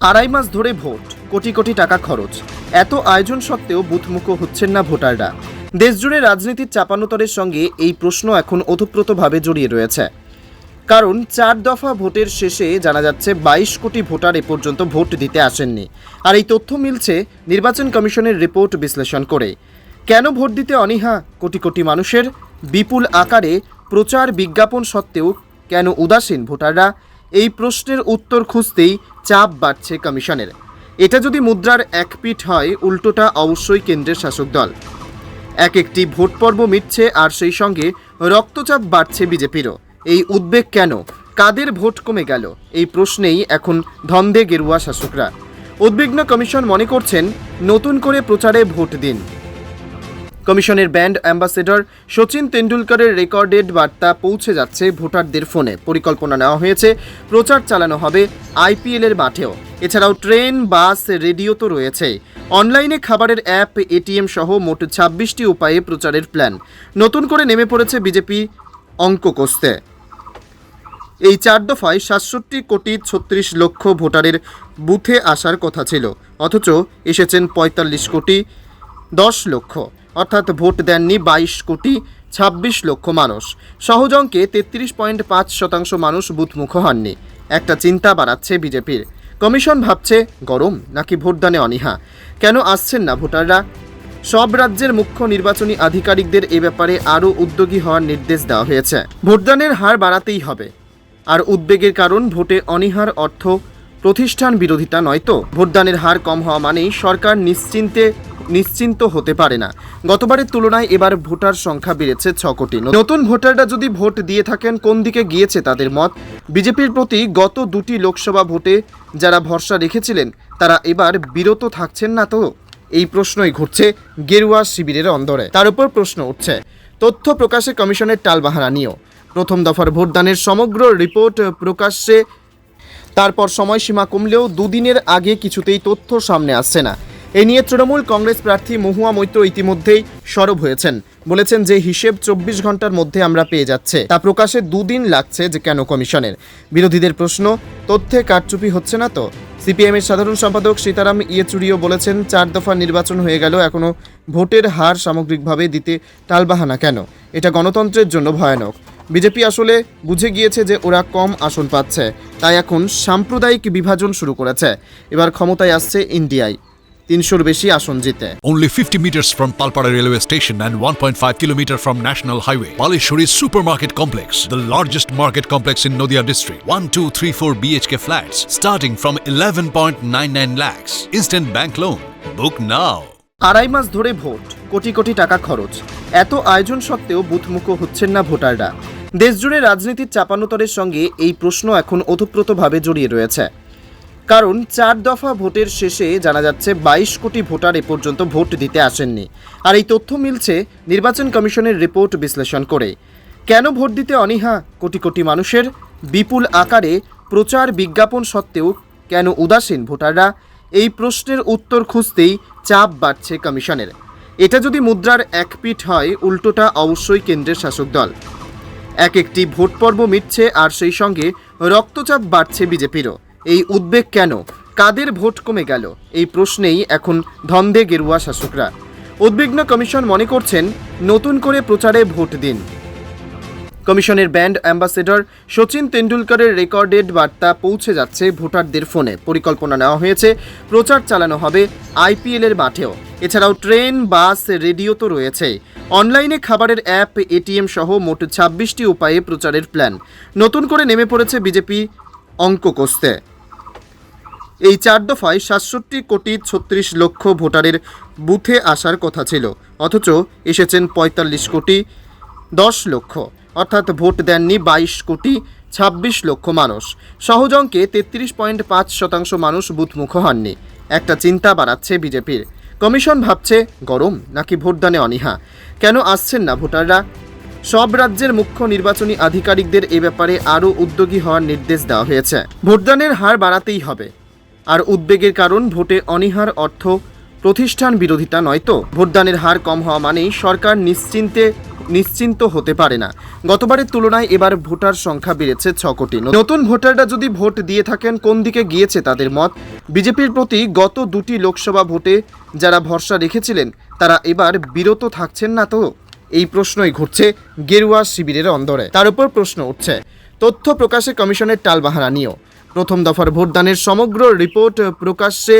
আড়াই মাস ধরে ভোট, কোটি কোটি টাকা খরচ, এত আয়োজন সত্ত্বেও বুথমুখো হচ্ছেন না ভোটাররা। দেশজুড়ে রাজনীতির চাপানোতরের সঙ্গে এই প্রশ্ন এখন ওতপ্রোতভাবে জড়িয়ে রয়েছে। কারণ 4 দফা ভোটের শেষে জানা যাচ্ছে 22 কোটি ভোটার এ পর্যন্ত ভোট দিতে আসেননি। আর এই তথ্য মিলছে নির্বাচন কমিশনের রিপোর্ট বিশ্লেষণ করে। কেন ভোট দিতে অনীহা কোটি কোটি মানুষের? বিপুল আকারে প্রচার বিজ্ঞাপন সত্ত্বেও কেন উদাসীন ভোটাররা? এই প্রশ্নের উত্তর খুঁজতেই চাপ বাড়ছে কমিশনের। এটা যদি মুদ্রার এক পিঠ হয়, উল্টোটা অবশ্যই কেন্দ্রের শাসক দল। একটি ভোট পর্ব মিটছে আর সেই সঙ্গে রক্তচাপ বাড়ছে বিজেপিরও। এই উদ্বেগ কেন? কাদের ভোট কমে গেল? এই প্রশ্নেই এখন ধন্দে গেরুয়া শাসকরা। উদ্বিগ্ন কমিশন মনে করছেন নতুন করে প্রচারে ভোট দিন। কমিশনের ব্র্যান্ড অ্যাম্বাসেডর সচিন তেন্ডুলকরের রেকর্ডেড বার্তা পৌঁছে যাচ্ছে ভোটারদের ফোনে। পরিকল্পনা নেওয়া হয়েছে, প্রচার চালানো হবে আইপিএলের মাঠেও। এছাড়াও ট্রেন, বাস, রেডিও তো রয়েছে। অনলাইনে খাবারের অ্যাপ, এটিএম সহ মোট 26টি উপায়ে প্রচারের প্ল্যান। নতুন করে নেমে পড়েছে বিজেপি অঙ্ক কষতে। এই 4 দফায় 67 কোটি 36 লক্ষ ভোটারের বুথে আসার কথা ছিল, অথচ এসেছেন 45 কোটি 10 লক্ষ, অর্থাৎ ভোট দেননি 22 কোটি 26 লক্ষ মানুষ। সহজ অঙ্কে 33.5% মানুষ বুথমুখ হননি। একটা চিন্তা বাড়াচ্ছে বিজেপির। কমিশন ভাবছে গরম নাকি ভোটদানে অনীহা? কেন আসছেন না ভোটাররা? সব রাজ্যের মুখ্য নির্বাচনী আধিকারিকদের এ ব্যাপারে আরও উদ্যোগী হওয়ার নির্দেশ দেওয়া হয়েছে। ভোটদানের হার বাড়াতেই হবে। আর উদ্বেগের কারণ, ভোটে অনীহার অর্থ প্রতিষ্ঠান বিরোধিতা নয় তো। ভোটদানের হার কম হওয়া মানেই সরকার নিশ্চিন্ত হতে পারে না। গতবারের তুলনায় এবার ভোটার সংখ্যা বেড়েছে 6 কোটি। নতুন ভোটাররা যদি ভোট দিয়ে থাকেন, কোন দিকে গিয়েছে তাদের মত? বিজেপির প্রতি গত 2টি লোকসভা ভোটে যারা ভরসা রেখেছিলেন, তারা এবার বিরত থাকছেন না তো? এই প্রশ্নই ঘুরছে গেরুয়া শিবিরের অন্দরে। তার উপর প্রশ্ন উঠছে তথ্য প্রকাশে কমিশনের টালবাহানা নিয়েও। প্রথম দফার ভোটদানের সমগ্র রিপোর্ট প্রকাশ্যে, তারপর সময়সীমা কমলেও 2 দিনের আগে কিছুতেই তথ্য সামনে আসছে না। এ নিয়ে তৃণমূল কংগ্রেস প্রার্থী মহুয়া মৈত্র ইতিমধ্যেই সরব হয়েছেন। বলেছেন যে হিসেব 24 ঘন্টার মধ্যে আমরা পেয়ে যাচ্ছে, তা প্রকাশে 2 দিন লাগছে যে কেন কমিশনের? বিরোধীদের প্রশ্ন, তথ্যে কারচুপি হচ্ছে না তো? সিপিএমের সাধারণ সম্পাদক সীতারাম ইয়েচুরিও বলেছেন 4 দফা নির্বাচন হয়ে গেল, এখনও ভোটের হার সামগ্রিকভাবে দিতে টালবাহানা কেন? এটা গণতন্ত্রের জন্য ভয়ানক। বিজেপি আসলে বুঝে গিয়েছে যে ওরা কম আসন পাচ্ছে, তাই এখন সাম্প্রদায়িক বিভাজন শুরু করেছে। এবার ক্ষমতায় আসছে ইন্ডিয়ায় 300-র বেশি আসন জিতে। Only 50 meters from Palpara railway station and 1.5 kilometer from National Highway, Palishuri Supermarket Complex, the largest market complex in Nadia district. 1, 2, 3, 4 BHK flats starting from 11.99 lakhs. Instant bank loan. Book now. আড়াই মাস ধরে vote, crore crore টাকা খরচ, এত আয়োজন সত্ত্বেও বুথমুখো হচ্ছেন না ভোটাররা। দেশজুড়ে রাজনীতির চাপানোতরের সঙ্গে এই প্রশ্ন এখন ওতপ্রোতভাবে জড়িয়ে রয়েছে। কারণ 4 দফা ভোটের শেষে জানা যাচ্ছে 22 কোটি ভোটার এ পর্যন্ত ভোট দিতে আসেননি। আর এই তথ্য মিলছে নির্বাচন কমিশনের রিপোর্ট বিশ্লেষণ করে। কেন ভোট দিতে অনীহা কোটি কোটি মানুষের? বিপুল আকারে প্রচার বিজ্ঞাপন সত্ত্বেও কেন উদাসীন ভোটাররা? এই প্রশ্নের উত্তর খুঁজতেই চাপ বাড়ছে কমিশনের। এটা যদি মুদ্রার এক পিঠ হয়, উল্টোটা অবশ্যই কেন্দ্রের শাসক দল। একটি ভোট পর্ব মিটছে আর সেই সঙ্গে রক্তচাপ বাড়ছে বিজেপিরও। এই উদ্বেগ কেন? কাদের ভোট কমে গেল? এই প্রশ্নেই এখন ধন্দে গেরুয়া শাসকরা। উদ্বিগ্ন কমিশন মনে করছেন নতুন করে প্রচারে ভোট দিন। কমিশনের ব্র্যান্ড অ্যাম্বাসেডর সচিন তেন্ডুলকরের রেকর্ডেড বার্তা পৌঁছে যাচ্ছে ভোটারদের ফোনে। পরিকল্পনা নেওয়া হয়েছে, প্রচার চালানো হবে আইপিএলের মাঠেও। এছাড়াও ট্রেন, বাস, রেডিও তো রয়েছে। অনলাইনে খাবারের অ্যাপ, এটিএম সহ মোট 26টি উপায়ে প্রচারের প্ল্যান। নতুন করে নেমে পড়েছে বিজেপি অঙ্ক কষতে। এই 4 দফায় 67 কোটি 36 লক্ষ ভোটারের বুথে আসার কথা ছিল, অথচ এসেছেন 45 কোটি 10 লক্ষ, অর্থাৎ ভোট দেননি 22 কোটি 26 লক্ষ মানুষ। সহজ অঙ্কে 33.5% মানুষ বুথমুখ হননি। একটা চিন্তা বাড়াচ্ছে বিজেপির। কমিশন ভাবছে গরম নাকি ভোটদানে অনীহা? কেন আসছেন না ভোটাররা? সব রাজ্যের মুখ্য নির্বাচনী আধিকারিকদের এ ব্যাপারে আরও উদ্যোগী হওয়ার নির্দেশ দেওয়া হয়েছে। ভোটদানের হার বাড়াতেই হবে। আর উদ্বেগের কারণ, ভোটে অনীহার অর্থ প্রতিষ্ঠান বিরোধিতা নয় তো। ভোটদানের হার কম হওয়া মানেই সরকার নিশ্চিন্ত হতে পারে না। গতবারের তুলনায় এবার ভোটার সংখ্যা বেড়েছে 6 কোটি। নতুন ভোটাররা যদি ভোট দিয়ে থাকেন, কোন দিকে গিয়েছে তাদের মত? বিজেপির প্রতি গত 2টি লোকসভা ভোটে যারা ভরসা রেখেছিলেন তারা এবার বিরত থাকছেন না তো? এই প্রশ্নই ঘুরছে গেরুয়া শিবিরের অন্দরে। তার উপর প্রশ্ন উঠছে তথ্য প্রকাশে কমিশনের টালবাহানা নিয়েও। প্রথম দফার ভোটদানের সমগ্র রিপোর্ট প্রকাশ্যে,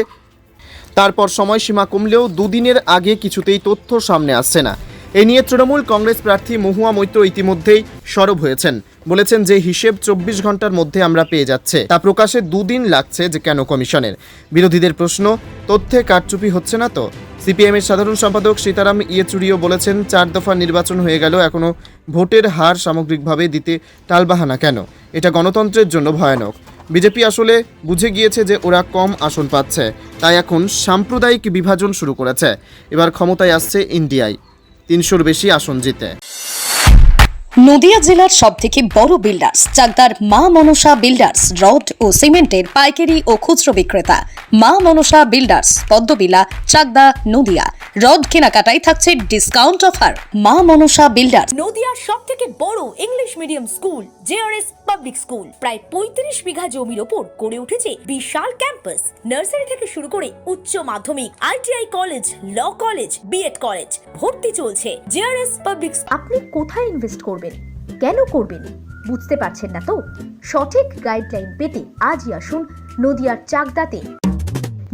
তারপর সময়সীমা কমলেও দুদিনের আগে কিছুতেই তথ্য সামনে আসছে না। এ নিয়ে তৃণমূল কংগ্রেস প্রার্থী মহুয়া মৈত্র ইতিমধ্যেই সরব হয়েছেন, বলেছেন যে হিসেব 24 ঘন্টার মধ্যে আমরা পেয়ে যাচ্ছে, তা প্রকাশে 2 দিন লাগছে যে কেন কমিশনের? বিরোধীদের প্রশ্ন, তথ্যে কারচুপি হচ্ছে না তো? সিপিএমের সাধারণ সম্পাদক সীতারাম ইয়েচুরিও বলেছেন 4 দফা নির্বাচন হয়ে গেল, এখনও ভোটের হার সামগ্রিকভাবে দিতে টালবাহানা কেন? এটা গণতন্ত্রের জন্য ভয়ানক। বিজেপি আসলে বুঝে গিয়েছে যে ওরা কম আসন পাচ্ছে, তাই এখন সাম্প্রদায়িক বিভাজন শুরু করেছে। এবার ক্ষমতায় আসছে ইন্ডিয়ায় 300-র বেশি আসন জিতে। নদিয়া জেলার সবথেকে বড় বিল্ডার্স চাকদার মা মনসা বিল্ডার্স, রড ও সিমেন্টের পাইকারি ও খুচরো বিক্রেতা। মা মনসা বিল্ডার্স, পদ্মবিলা, চাকদা, নদিয়া। রড কেনাকাটায় থাকছে ডিসকাউন্ট অফার। মা মনসা বিল্ডার্স। নদিয়ার সবথেকে বড় English medium school JRS public school, প্রায় 35 বিঘা জমির ওপর গড়ে উঠেছে বিশাল ক্যাম্পাস। নার্সারি থেকে শুরু করে উচ্চ মাধ্যমিক, ITI college, law college, BEd college, ভর্তি চলছে। JRS public. আপনি কোথায় ইনভেস্ট করবেন, কেন করবেন বুঝতে পারছেন না তো? সঠিক গাইডলাইন পেতে আজই আসুন নদিয়ার চাকদাতে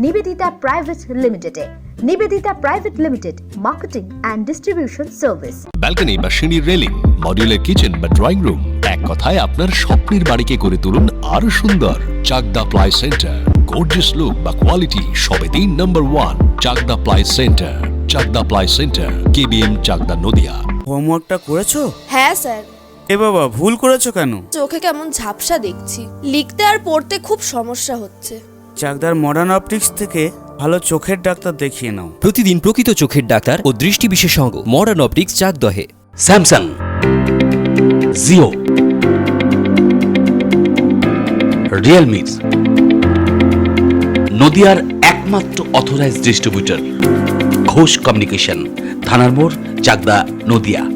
নিবেদিতা প্রাইভেট লিমিটেডে। Nivedita private limited, marketing and distribution service. Balcony বা সিঁড়ির রেলিং, মডিউলার কিচেন বা ড্রয়িং রুম, এক কথায় আপনার স্বপ্নের বাড়িকে করে তুলুন আরো সুন্দর। Chakdah ply centre, gorgeous look বা কোয়ালিটি সবে 3 number 1 Chakdah ply centre. Chakdah ply centre, KBM, Chakdah, Nadia. হোমওয়ার্কটা করেছো? হ্যাঁ স্যার। এ বাবা, ভুল করেছো কেন? চোখে কেমন ঝাপসা দেখছি, লিখতে আর পড়তে খুব সমস্যা হচ্ছে। চাকদার মডার্ন অপটিক্স থেকে ভালো চোখের ডাক্তার দেখিয়ে নাও। প্রতিদিন প্রকৃত চোখের ডাক্তার ও দৃষ্টি বিশেষজ্ঞ মডার্ন অপটিক্স, চাকদহে। স্যামসাং, জিও, রিয়েলমি, নদিয়ার একমাত্র অথরাইজড ডিস্ট্রিবিউটর ঘোষ কমিউনিকেশন, থানার মোড়, চাকদা, নদিয়া।